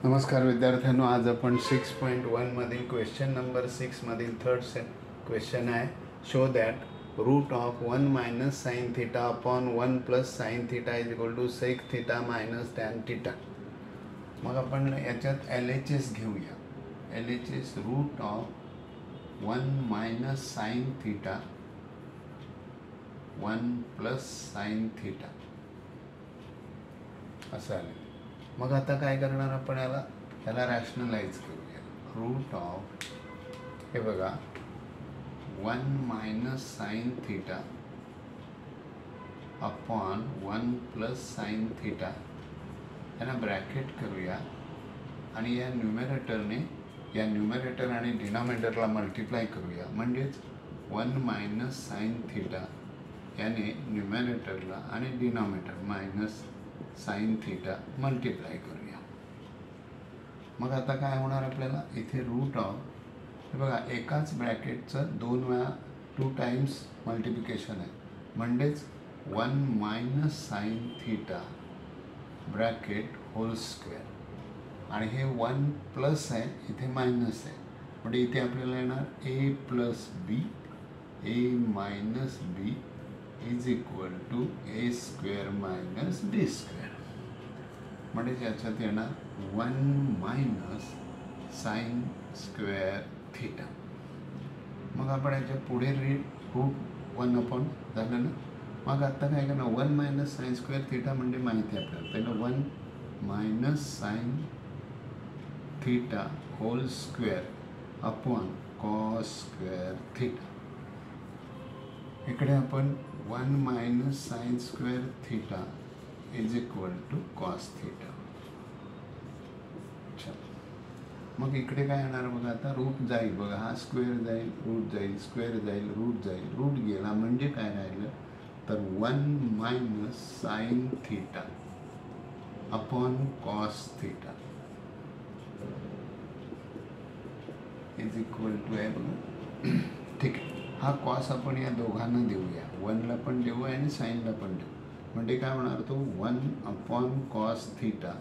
नमस्कार विद्यार्थ्यांनो, आज आपण 6.1 मधील क्वेश्चन नंबर 6 मधील थर्ड क्वेश्चन आहे. Show that root of 1 minus sine theta upon 1 plus sine theta is equal to sec theta minus tan theta. मग आपण याच्यात LHS घेऊया. LHS root of 1 minus sine theta 1 plus sine theta असं आलं. मग आता काय करणार आपण, याला रॅशनलाइज करूया. रूट ऑफ, हे बघा, 1 minus sine theta upon 1 plus sine theta यांना ब्रॅकेट करूया आणि या न्यूमरेटर आणि डिनॉमिनेटरला मल्टिप्लाय करूया. म्हणजेच 1 मायनस साइन थिटा याने न्यूमरेटरला आणि denominator minus sine theta multiply करूया. मग आता काय होणार आपल्याला, इथे रूट ऑफ, हे बघा, एकाच ब्रॅकेटचं 2 वेळा 2 टाइम्स मल्टिप्लिकेशन आहे. म्हणजेच 1 minus sine theta bracket whole square आणि हे 1 प्लस आहे, इथे मायनस आहे. म्हणजे इथे आपल्याला येणार a plus B, a minus B is equal to a square minus b square. म्हणजे याच्यात येणार 1 मायनस साइन स्क्वेअर थिटा. मग आपण याच्या पुढे रूट 1 अपॉन झालं ना. मग आता काय करणार, 1 मायनस साइन स्क्वेअर थिटा म्हणजे माहिती आहे आपल्याला. पहिलं 1 minus sine theta whole square upon cos square theta. इकडे आपण 1 minus sine square theta is equal to cos theta. मग इकडे काय येणार बघा, आता रूट जाईल बघा, हा स्क्वेअर जाईल, रूट जाईल, स्क्वेअर जाईल, रूट जाईल, रूट गेला म्हणजे काय राहिलं तर 1 minus sine theta upon cos theta is equal to आहे बघा. ठीक आहे, हा कॉस आपण या दोघांना देऊया, 1ला पण देऊ आणि साईनला पण देऊ. म्हणजे काय होणार, तो 1 upon cos theta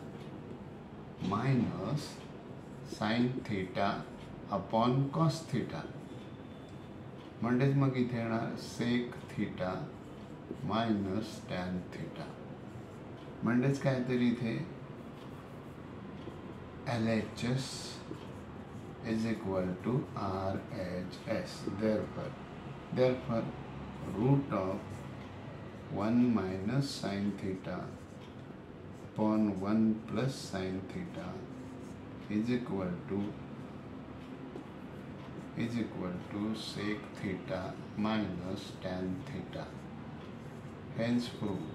minus sine theta upon cos theta. म्हणजेच मग इथे येणार sec theta minus tan theta. म्हणजेच काय तरी इथे LHS is equal to RHS. Therefore root of 1 minus sin theta upon 1 plus sin theta is equal to sec theta minus tan theta. Hence prove